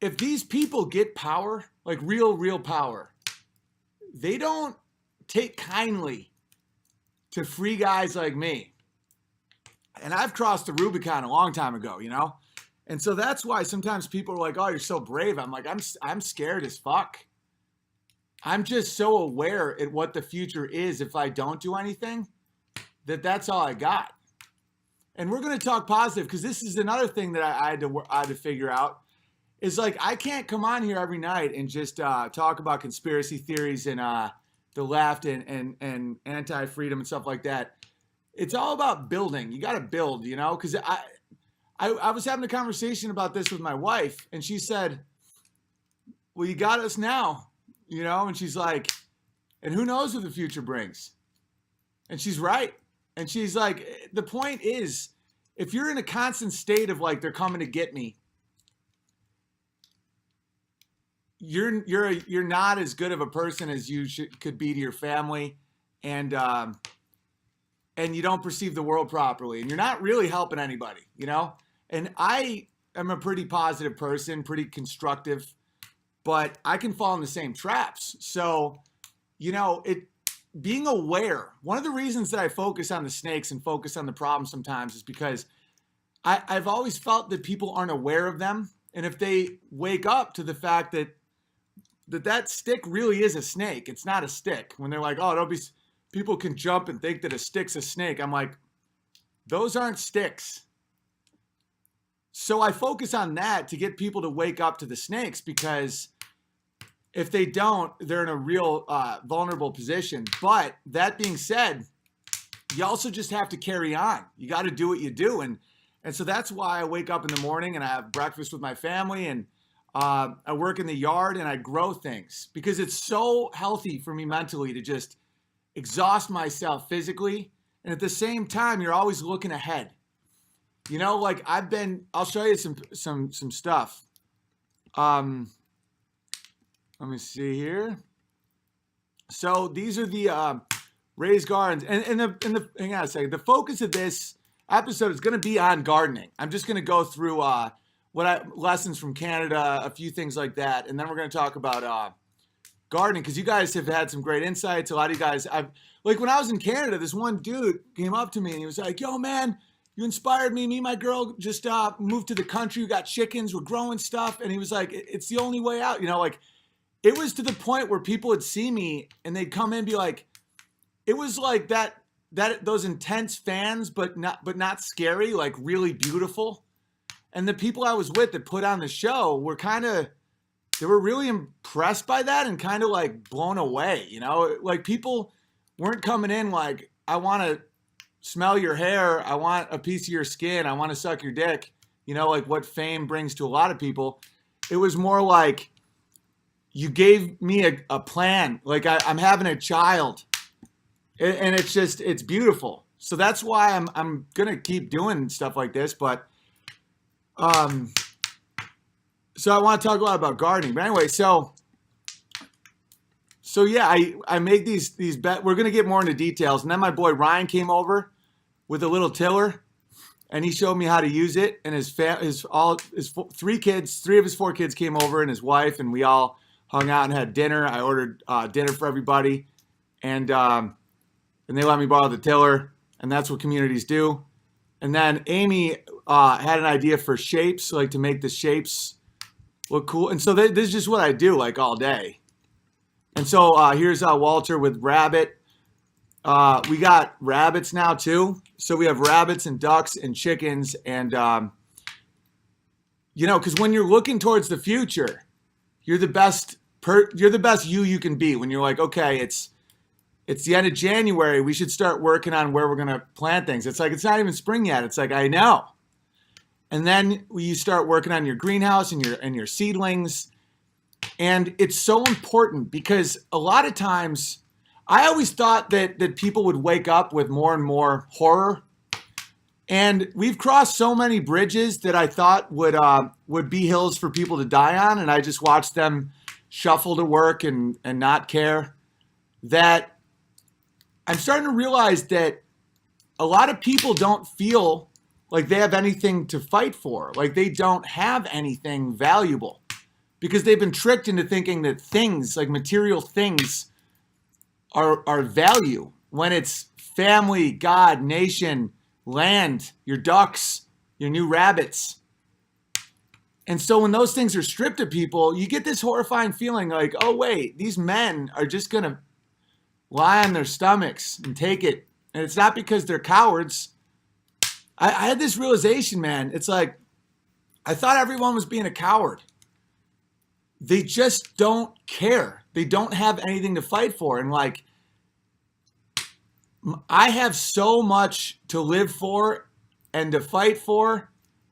if these people get power, like real power, they don't take kindly to free guys like me. And I've crossed the Rubicon a long time ago, you know? And so that's why sometimes people are like, oh, you're so brave. I'm like, I'm scared as fuck. I'm just so aware at what the future is if I don't do anything, that's all I got. And we're going to talk positive, because this is another thing that I had to figure out is like, I can't come on here every night and just talk about conspiracy theories and the left and anti-freedom and stuff like that. It's all about building. You got to build, you know, because I was having a conversation about this with my wife, and she said, well, you got us now, you know, and she's like, and who knows what the future brings? And she's right. And she's like, the point is, if you're in a constant state of like, they're coming to get me, you're not as good of a person as you could be to your family, and you don't perceive the world properly, and you're not really helping anybody, you know? And I am a pretty positive person, pretty constructive, but I can fall in the same traps. So, you know, being aware, one of the reasons that I focus on the snakes and focus on the problem sometimes is because I've always felt that people aren't aware of them. And if they wake up to the fact that stick really is a snake, it's not a stick. When they're like, oh, people can jump and think that a stick's a snake. I'm like, those aren't sticks. So I focus on that to get people to wake up to the snakes, because if they don't, they're in a real vulnerable position. But that being said, you also just have to carry on. You got to do what you do. And so that's why I wake up in the morning and I have breakfast with my family, and I work in the yard and I grow things, because it's so healthy for me mentally to just exhaust myself physically. And at the same time, you're always looking ahead. You know, like I'll show you some stuff. Let me see here. So these are the raised gardens, and hang on a second. The focus of this episode is going to be on gardening. I'm just going to go through lessons from Canada, a few things like that, and then we're going to talk about gardening, because you guys have had some great insights. A lot of you guys, like when I was in Canada, this one dude came up to me and he was like, "Yo, man, you inspired me. Me and my girl just moved to the country. We got chickens. We're growing stuff." And he was like, "It's the only way out." You know, like it was to the point where people would see me and they'd come in and be like, it was like those intense fans, but not scary, like really beautiful. And the people I was with that put on the show were they were really impressed by that and kind of like blown away, you know, like people weren't coming in like, I want to smell your hair. I want a piece of your skin. I want to suck your dick. You know, like what fame brings to a lot of people. It was more like, you gave me a plan. Like I'm having a child, and it's beautiful. So that's why I'm going to keep doing stuff like this. But, so I want to talk a lot about gardening, but anyway, so yeah, I make these bets. We're going to get more into details. And then my boy Ryan came over with a little tiller, and he showed me how to use it. And three of his four kids came over, and his wife, and we all hung out and had dinner. I ordered dinner for everybody, and they let me borrow the tiller, and that's what communities do. And then Amy had an idea for shapes, like to make the shapes look cool. And so this is just what I do like all day. And so here's Walter with rabbit. We got rabbits now too. So we have rabbits and ducks and chickens. And, you know, because when you're looking towards the future, you're the best you can be. When you're like, okay, it's the end of January. We should start working on where we're going to plant things. It's like, it's not even spring yet. It's like, I know. And then you start working on your greenhouse and your seedlings. And it's so important, because a lot of times I always thought that people would wake up with more and more horror. And we've crossed so many bridges that I thought would be hills for people to die on. And I just watched them shuffle to work and not care. That I'm starting to realize that a lot of people don't feel like they have anything to fight for. Like they don't have anything valuable. because they've been tricked into thinking that things, like material things, are value, when it's family, God, nation, land, your ducks, your new rabbits. And so when those things are stripped of people, you get this horrifying feeling like, oh, wait, these men are just going to lie on their stomachs and take it. And it's not because they're cowards. I had this realization, man. It's like, I thought everyone was being a coward. They just don't care. They don't have anything to fight for. And like, I have so much to live for and to fight for.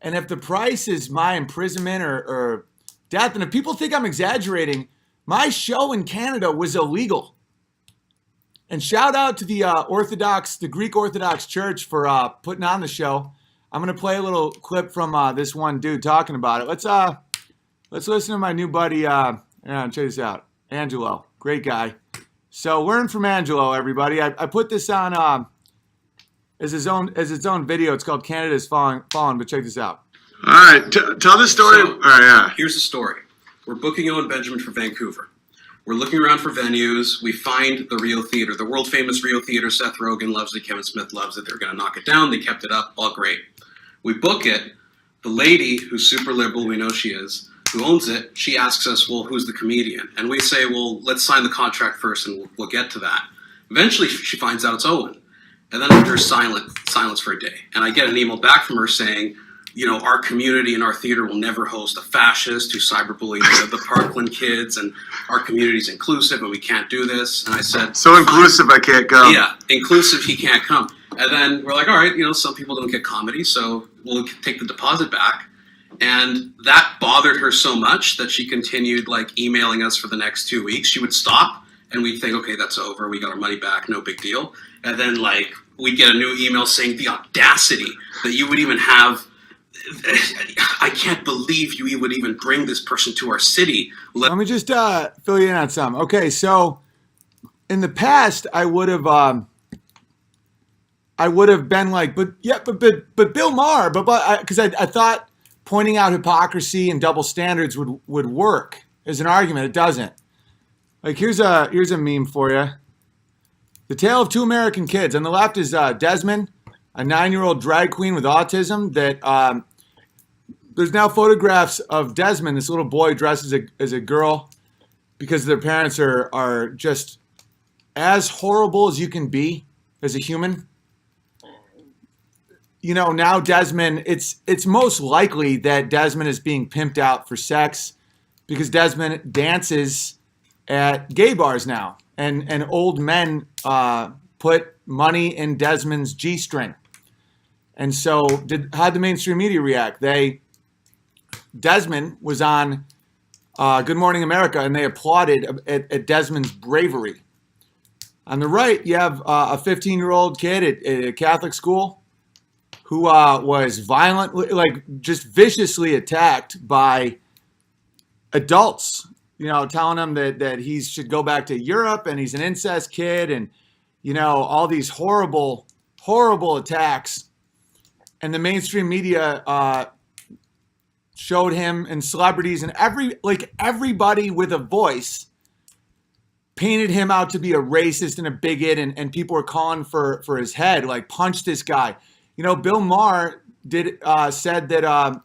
And if the price is my imprisonment or death, and if people think I'm exaggerating, my show in Canada was illegal. And shout out to the Greek Orthodox Church for putting on the show. I'm gonna play a little clip from this one dude talking about it. Let's listen to my new buddy. Check this out, Angelo, great guy. So learn from Angelo, everybody. I put this on as its own video. It's called Canada's Fallen. But check this out. All right, tell the story. So, all right, yeah. Here's the story. We're booking Owen Benjamin for Vancouver. We're looking around for venues. We find the Rio Theater, the world famous Rio Theater. Seth Rogen loves it. Kevin Smith loves it. They're going to knock it down. They kept it up. All great. We book it. The lady, who's super liberal, we know she is, who owns it, she asks us, well, who's the comedian? And we say, well, let's sign the contract first and we'll get to that. Eventually, she finds out it's Owen. And then there's silence for a day. And I get an email back from her saying, you know, our community and our theater will never host a fascist who cyberbullied the Parkland kids, and our community's inclusive and we can't do this. And I said, so inclusive, I can't come. Yeah, inclusive, he can't come. And then we're like, all right, you know, some people don't get comedy, so we'll take the deposit back. And that bothered her so much that she continued like emailing us for the next 2 weeks. She would stop and we'd think, okay, that's over. We got our money back. No big deal. And then like we'd get a new email saying the audacity that you would even have. I can't believe you would even bring this person to our city. Let me just fill you in on some. Okay, so in the past, I would have been like, but Bill Maher, because I thought pointing out hypocrisy and double standards would work as an argument. It doesn't. Like here's a meme for you. The tale of two American kids. On the left is Desmond, a 9-year-old drag queen with autism. That there's now photographs of Desmond, this little boy dressed as a girl, because their parents are just as horrible as you can be as a human. You know, now Desmond, it's most likely that Desmond is being pimped out for sex because Desmond dances at gay bars now. And old men put money in Desmond's G-string. And so how'd the mainstream media react? Desmond was on Good Morning America, and they applauded at Desmond's bravery. On the right, you have a 15-year-old kid at a Catholic school who was violently, like just viciously attacked by adults, you know, telling him that he should go back to Europe and he's an incest kid and, you know, all these horrible, horrible attacks. And the mainstream media showed him, and celebrities and everybody with a voice painted him out to be a racist and a bigot, and people were calling for his head, like punch this guy. You know, Bill Maher said that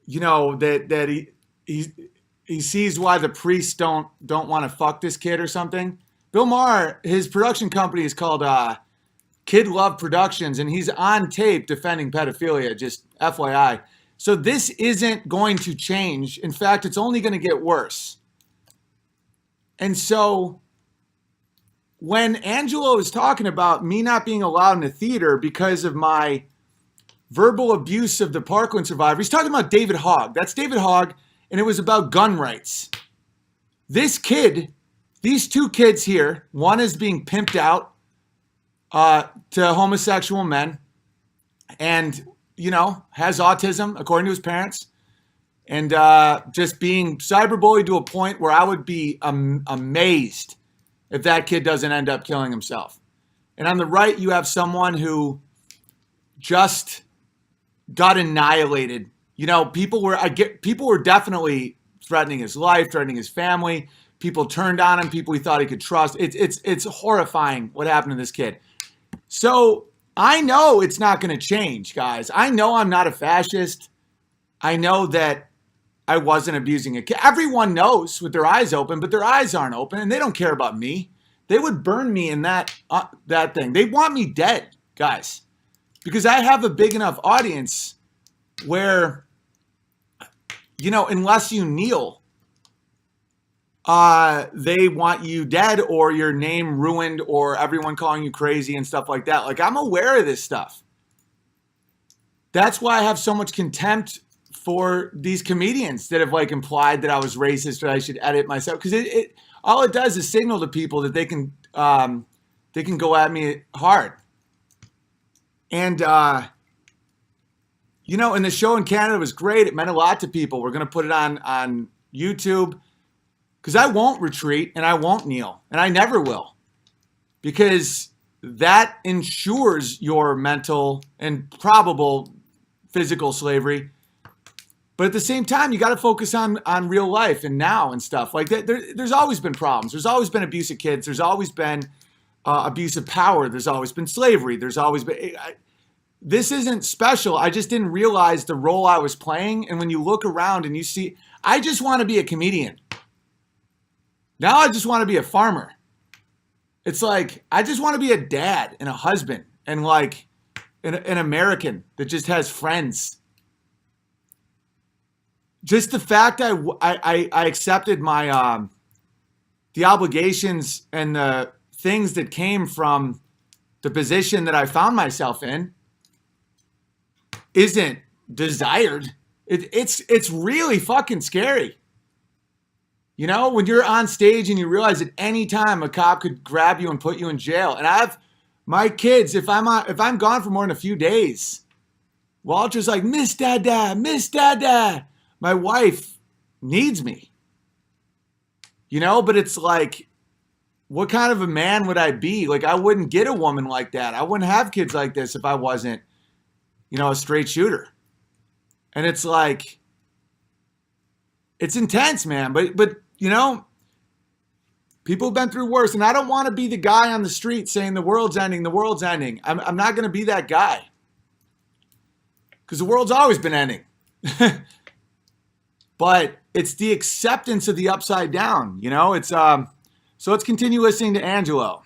you know that he sees why the priests don't want to fuck this kid or something. Bill Maher, his production company is called Kid Love Productions, and he's on tape defending pedophilia, just FYI. So this isn't going to change. In fact, it's only going to get worse. And so when Angelo is talking about me not being allowed in the theater because of my verbal abuse of the Parkland survivor, he's talking about David Hogg. That's David Hogg, and it was about gun rights. This kid, these two kids here, one is being pimped out to homosexual men and, you know, has autism, according to his parents, and just being cyberbullied to a point where I would be amazed if that kid doesn't end up killing himself. And on the right, you have someone who just got annihilated. You know, people were definitely threatening his life, threatening his family. People turned on him, people he thought he could trust. It's horrifying what happened to this kid. So I know it's not going to change, guys. I know I'm not a fascist. I know that I wasn't abusing a kid. Everyone knows with their eyes open, but their eyes aren't open, and they don't care about me. They would burn me in that thing. They want me dead, guys, because I have a big enough audience where, unless you kneel, they want you dead or your name ruined or everyone calling you crazy and stuff like that. Like, I'm aware of this stuff. That's why I have so much contempt for these comedians that have implied that I was racist or I should edit myself, because it all it does is signal to people that they can go at me hard. And and the show in Canada was great. It meant a lot to people. We're gonna put it on YouTube, because I won't retreat and I won't kneel, and I never will, because that ensures your mental and probable physical slavery. But at the same time, you got to focus on real life and now and stuff like that. There's always been problems. There's always been abuse of kids. There's always been abuse of power. There's always been slavery. There's always been. This isn't special. I just didn't realize the role I was playing. And when you look around and you see, I just want to be a comedian. Now I just want to be a farmer. It's like, I just want to be a dad and a husband and an American that just has friends. Just the fact I accepted my the obligations and the things that came from the position that I found myself in isn't desired. It's really fucking scary. When you're on stage and you realize at any time a cop could grab you and put you in jail. And I have my kids, if I'm gone for more than a few days, Walter's like, Miss Dada, Miss Dada. My wife needs me, but it's like, what kind of a man would I be? Like, I wouldn't get a woman like that. I wouldn't have kids like this if I wasn't, a straight shooter. And it's like, it's intense, man. But people have been through worse. And I don't want to be the guy on the street saying the world's ending, the world's ending. I'm not going to be that guy, because the world's always been ending. But it's the acceptance of the upside down, It's so let's continue listening to Angelo.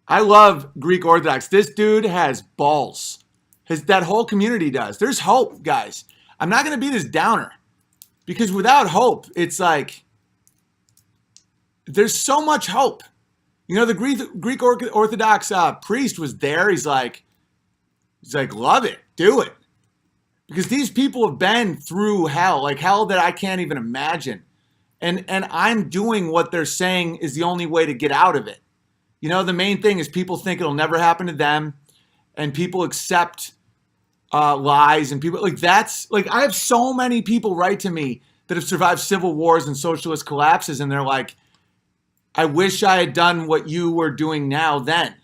I love Greek Orthodox. This dude has balls. That whole community does. There's hope, guys. I'm not going to be this downer, because without hope, it's like there's so much hope. The Greek Orthodox priest was there. He's like, love it, do it. Because these people have been through hell, like hell that I can't even imagine. And I'm doing what they're saying is the only way to get out of it. The main thing is people think it'll never happen to them, and people accept lies, and people I have so many people write to me that have survived civil wars and socialist collapses, and they're like, I wish I had done what you were doing now then.